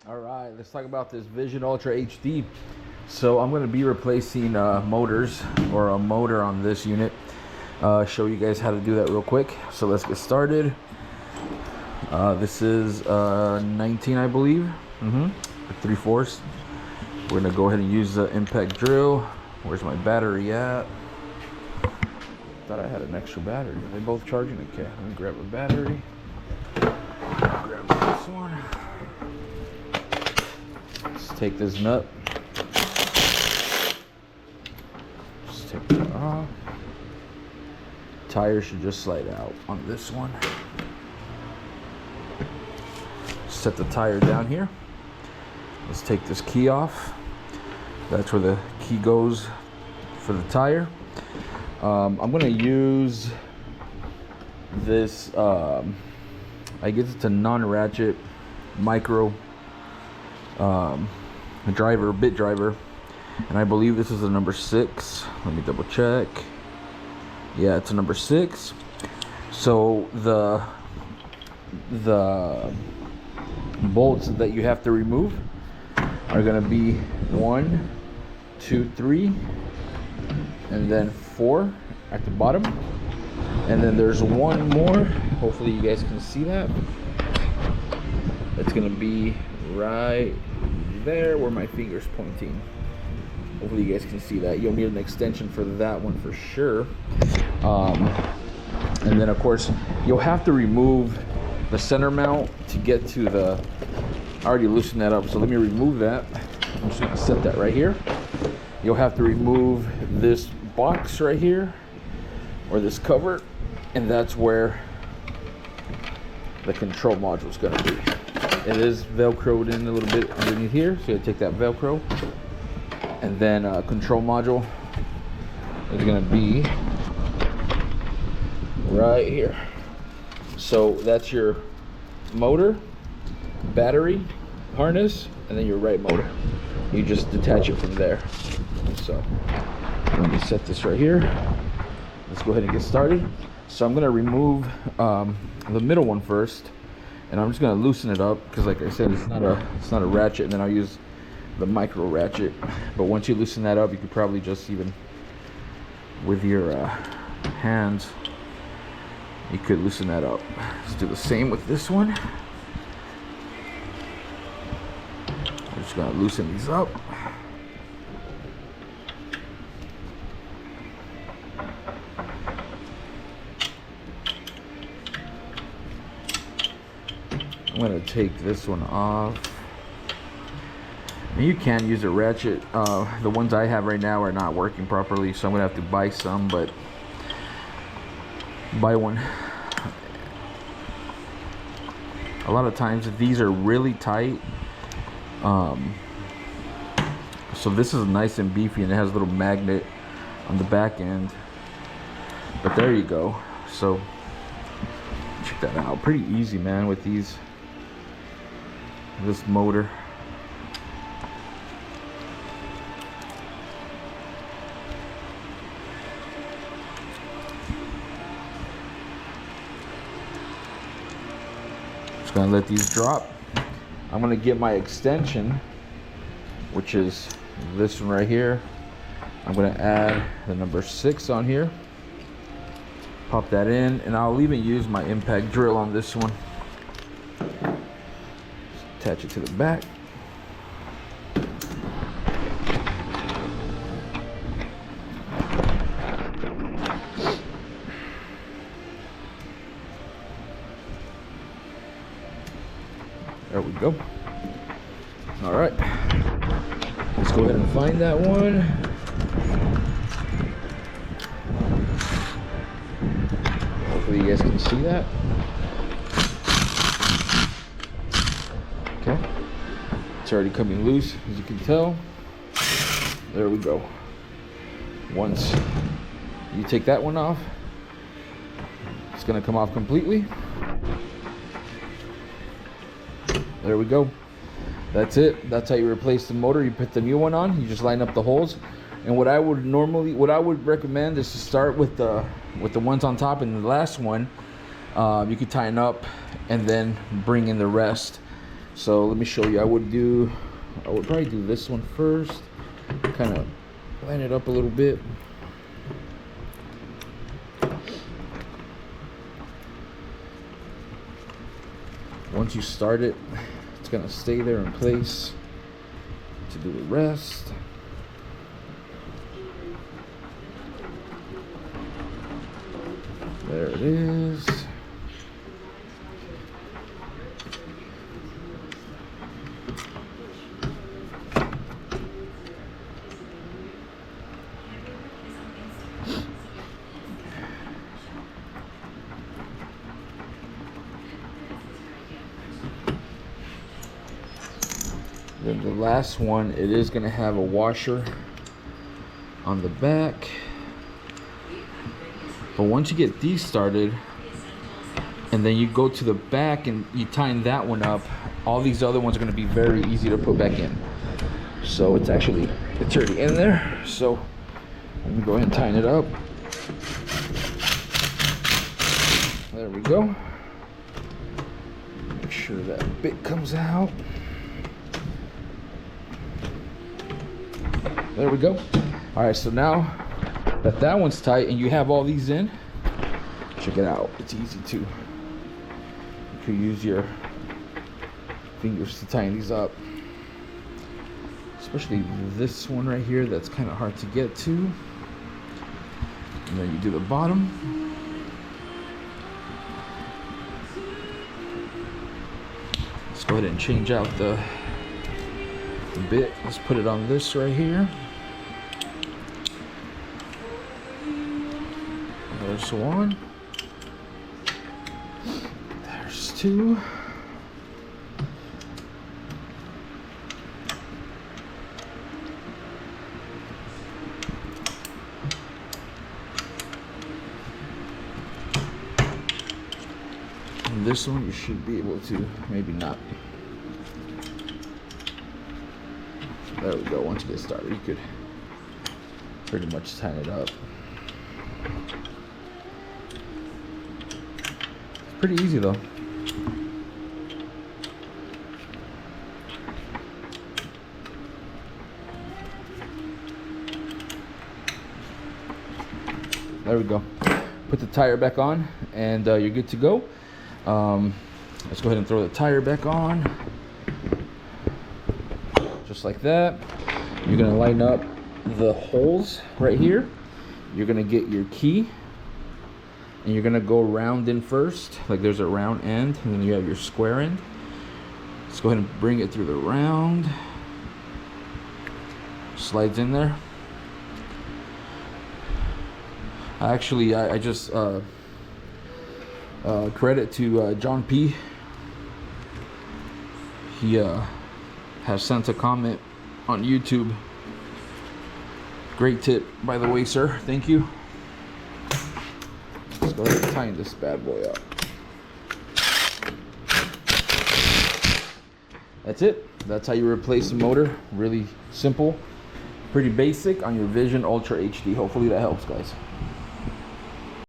All right, let's talk about this Vision Ultra HD. So I'm going to be replacing motors, or a motor on this unit. Show you guys how to do that real quick. So let's get started. This is 19, I believe, 3/4. We're going to go ahead and use the impact drill. Where's my battery at? Thought I had an extra battery. Are they both charging? Okay, let me grab a battery. Grab this one. Let's take this nut. Just take that off. Tire should just slide out on this one. Set the tire down here. Let's take this key off. That's where the key goes for the tire. I'm going to use this, I guess it's a non-ratchet micro driver, bit driver, and I believe this is a number 6. Let me double check. Yeah, it's a number 6. So the bolts that you have to remove are going to be 1, 2, 3, and then 4 at the bottom, and then there's one more. Hopefully you guys can see that. It's gonna be right there where my finger's pointing. Hopefully you guys can see that. You'll need an extension for that one for sure. And then of course you'll have to remove the center mount to get to the, I already loosened that up, so let me remove that. I'm just gonna set that right here. You'll have to remove this box right here, or this cover, and that's where the control module is going to be. It is velcroed in a little bit underneath here, so you take that velcro, and then control module is going to be right here. So that's your motor, battery, harness, and then your right motor. You just detach it from there. So let me set this right here. Let's go ahead and get started. So I'm going to remove the middle one first, and I'm just going to loosen it up because, like I said, it's not a ratchet, and then I'll use the micro ratchet. But once you loosen that up, you could probably just, even with your hands, you could loosen that up. Let's do the same with this one. I'm just going to loosen these up. I'm going to take this one off. And you can use a ratchet. The ones I have right now are not working properly, so I'm going to have to buy some, but buy one. A lot of times these are really tight. So this is nice and beefy, and it has a little magnet on the back end. But there you go. So check that out. Pretty easy, man, with these. This motor. Just gonna let these drop. I'm gonna get my extension, which is this one right here. I'm gonna add the number 6 on here. Pop that in, and I'll even use my impact drill on this one. Attach it to the back. There we go. All right. Let's go ahead and find that one. Hopefully you guys can see that. Okay, it's already coming loose, as you can tell. There we go. Once you take that one off, it's gonna come off completely. There we go. That's it. That's how you replace the motor. You put the new one on, you just line up the holes. And what I would recommend is to start with the ones on top, and the last one you could tighten up and then bring in the rest. So let me show you. I would probably do this one first, kind of line it up a little bit. Once you start it, it's gonna stay there in place to do the rest. There it is. Then the last one, it is going to have a washer on the back. But once you get these started, and then you go to the back and you tighten that one up, all these other ones are going to be very easy to put back in. So it's already in there. So let me go ahead and tighten it up. There we go. Make sure that bit comes out. There we go. All right, so now that one's tight and you have all these in, check it out. It's easy to. You could use your fingers to tighten these up. Especially this one right here, that's kind of hard to get to. And then you do the bottom. Let's go ahead and change out the bit. Let's put it on this right here. There's one. There's two. And this one you should be able to, maybe not. There we go. Once you get started, you could pretty much tighten it up. It's pretty easy though. There we go. Put the tire back on and you're good to go. Let's go ahead and throw the tire back on. Just like that. You're gonna line up the holes right here. You're gonna get your key and you're gonna go round in first. Like there's a round end and then you have your square end. Let's go ahead and bring it through the round. Slides in there. Actually, I just credit to John P. He has sent a comment on YouTube. Great tip, by the way, sir. Thank you. Let's go ahead and tighten this bad boy up. That's it. That's how you replace the motor. Really simple, pretty basic on your Vision Ultra HD. Hopefully that helps, guys.